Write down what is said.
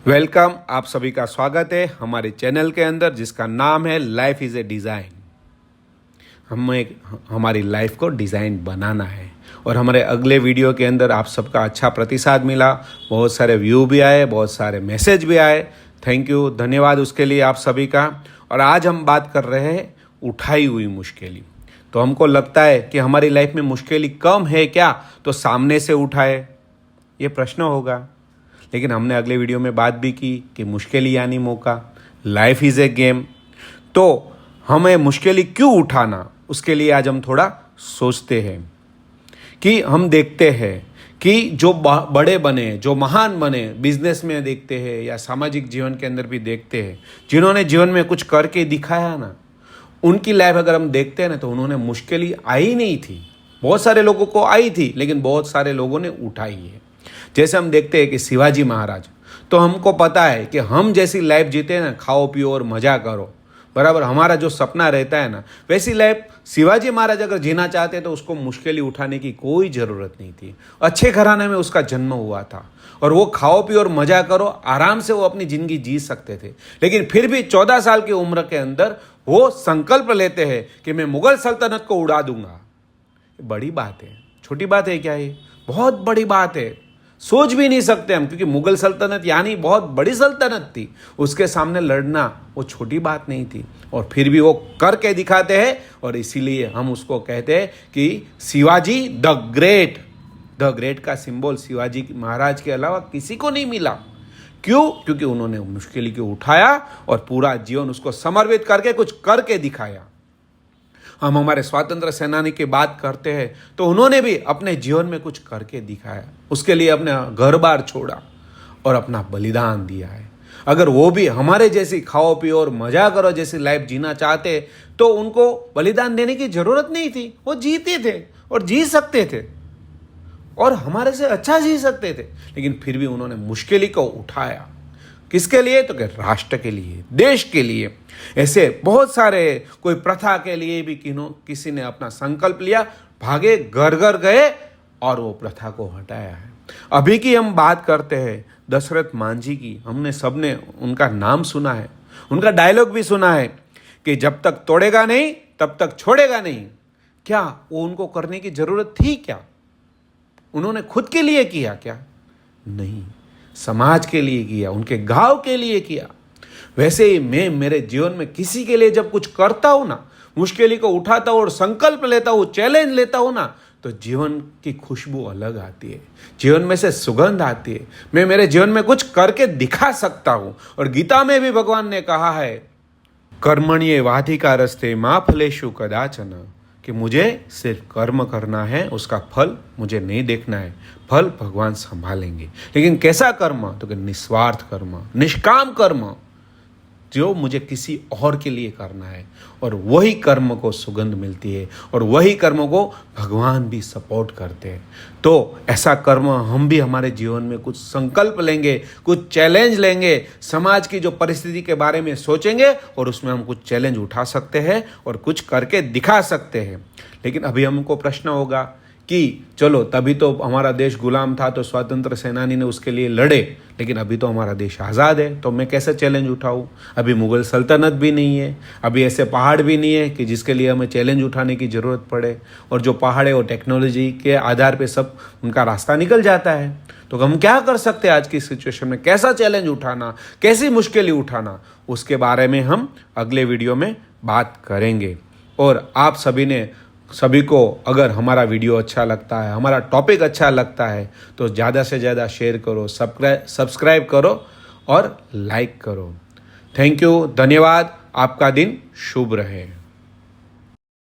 Welcome, आप सभी का स्वागत है हमारे चैनल के अंदर जिसका नाम है लाइफ इज़ ए डिज़ाइन। हमें हमारी लाइफ को डिज़ाइन बनाना है और हमारे अगले वीडियो के अंदर आप सबका अच्छा प्रतिसाद मिला, बहुत सारे व्यू भी आए, बहुत सारे मैसेज भी आए। थैंक यू, धन्यवाद उसके लिए आप सभी का। और आज हम बात कर रहे हैं उठाई हुई मुश्किलें। तो हमको लगता है कि हमारी लाइफ में मुश्किलें कम है क्या, तो सामने से उठाए, ये प्रश्न होगा। लेकिन हमने अगले वीडियो में बात भी की कि मुश्किल यानी मौका, लाइफ इज़ ए गेम। तो हमें मुश्किल क्यों उठाना, उसके लिए आज हम थोड़ा सोचते हैं कि हम देखते हैं कि जो बड़े बने, जो महान बने, बिजनेस में देखते हैं या सामाजिक जीवन के अंदर भी देखते हैं, जिन्होंने जीवन में कुछ करके दिखाया ना, उनकी लाइफ अगर हम देखते हैं ना तो उन्होंने मुश्किल आई नहीं थी। बहुत सारे लोगों को आई थी लेकिन बहुत सारे लोगों ने उठाई है। जैसे हम देखते हैं कि शिवाजी महाराज, तो हमको पता है कि हम जैसी लाइफ जीते ना, खाओ पियो और मजा करो, बराबर, हमारा जो सपना रहता है ना, वैसी लाइफ शिवाजी महाराज अगर जीना चाहते तो उसको मुश्किलें उठाने की कोई ज़रूरत नहीं थी। अच्छे घराने में उसका जन्म हुआ था और वो खाओ पियो और मजा करो, आराम से वो अपनी ज़िंदगी जी सकते थे। लेकिन फिर भी 14 साल की उम्र के अंदर वो संकल्प लेते हैं कि मैं मुगल सल्तनत को उड़ा दूंगा। बड़ी बात है, छोटी बात है क्या? ये बहुत बड़ी बात है, सोच भी नहीं सकते हम, क्योंकि मुगल सल्तनत यानी बहुत बड़ी सल्तनत थी, उसके सामने लड़ना वो छोटी बात नहीं थी। और फिर भी वो करके दिखाते हैं और इसीलिए हम उसको कहते हैं कि शिवाजी द ग्रेट का सिंबल शिवाजी महाराज के अलावा किसी को नहीं मिला। क्यों? क्योंकि उन्होंने मुश्किल को उठाया और पूरा जीवन उसको समर्पित करके कुछ करके दिखाया। हम हमारे स्वतंत्र सेनानी की बात करते हैं तो उन्होंने भी अपने जीवन में कुछ करके दिखाया, उसके लिए अपने घर बार छोड़ा और अपना बलिदान दिया है। अगर वो भी हमारे जैसी खाओ पियो और मजा करो जैसी लाइफ जीना चाहते तो उनको बलिदान देने की जरूरत नहीं थी। वो जीते थे और जी सकते थे और हमारे से अच्छा जी सकते थे, लेकिन फिर भी उन्होंने मुश्किल को उठाया। किसके लिए? तो कि राष्ट्र के लिए, देश के लिए। ऐसे बहुत सारे, कोई प्रथा के लिए भी किसी ने अपना संकल्प लिया, भागे, घर घर गए और वो प्रथा को हटाया है। अभी की हम बात करते हैं दशरथ मांझी की। हमने सबने उनका नाम सुना है, उनका डायलॉग भी सुना है कि जब तक तोड़ेगा नहीं तब तक छोड़ेगा नहीं। क्या वो उनको करने की जरूरत थी? क्या उन्होंने खुद के लिए किया? क्या नहीं, समाज के लिए किया, उनके गांव के लिए किया। वैसे ही मैं मेरे जीवन में किसी के लिए जब कुछ करता हूं ना, मुश्किल को उठाता हूं और संकल्प लेता हूं, चैलेंज लेता हूं ना, तो जीवन की खुशबू अलग आती है, जीवन में से सुगंध आती है। मैं मेरे जीवन में कुछ करके दिखा सकता हूं। और गीता में भी भगवान ने कहा है, कर्मण्येवाधिकारस्ते मा फलेषु कदाचन, कि मुझे सिर्फ कर्म करना है, उसका फल मुझे नहीं देखना है, फल भगवान संभालेंगे। लेकिन कैसा कर्म? तो कि निस्वार्थ कर्म, निष्काम कर्म, जो मुझे किसी और के लिए करना है। और वही कर्म को सुगंध मिलती है और वही कर्म को भगवान भी सपोर्ट करते हैं। तो ऐसा कर्म हम भी हमारे जीवन में कुछ संकल्प लेंगे, कुछ चैलेंज लेंगे, समाज की जो परिस्थिति के बारे में सोचेंगे और उसमें हम कुछ चैलेंज उठा सकते हैं और कुछ करके दिखा सकते हैं। लेकिन अभी हमको प्रश्न होगा कि चलो, तभी तो हमारा देश गुलाम था तो स्वतंत्र सेनानी ने उसके लिए लड़े, लेकिन अभी तो हमारा देश आज़ाद है, तो मैं कैसे चैलेंज उठाऊं? अभी मुगल सल्तनत भी नहीं है, अभी ऐसे पहाड़ भी नहीं है कि जिसके लिए हमें चैलेंज उठाने की ज़रूरत पड़े। और जो पहाड़ है वो टेक्नोलॉजी के आधार पे सब उनका रास्ता निकल जाता है। तो हम क्या कर सकते हैं आज की सिचुएशन में? कैसा चैलेंज उठाना, कैसी मुश्किलें उठाना, उसके बारे में हम अगले वीडियो में बात करेंगे। और आप सभी को अगर हमारा वीडियो अच्छा लगता है, हमारा टॉपिक अच्छा लगता है, तो ज़्यादा से ज़्यादा शेयर करो, सब्सक्राइब करो और लाइक करो। थैंक यू, धन्यवाद। आपका दिन शुभ रहे।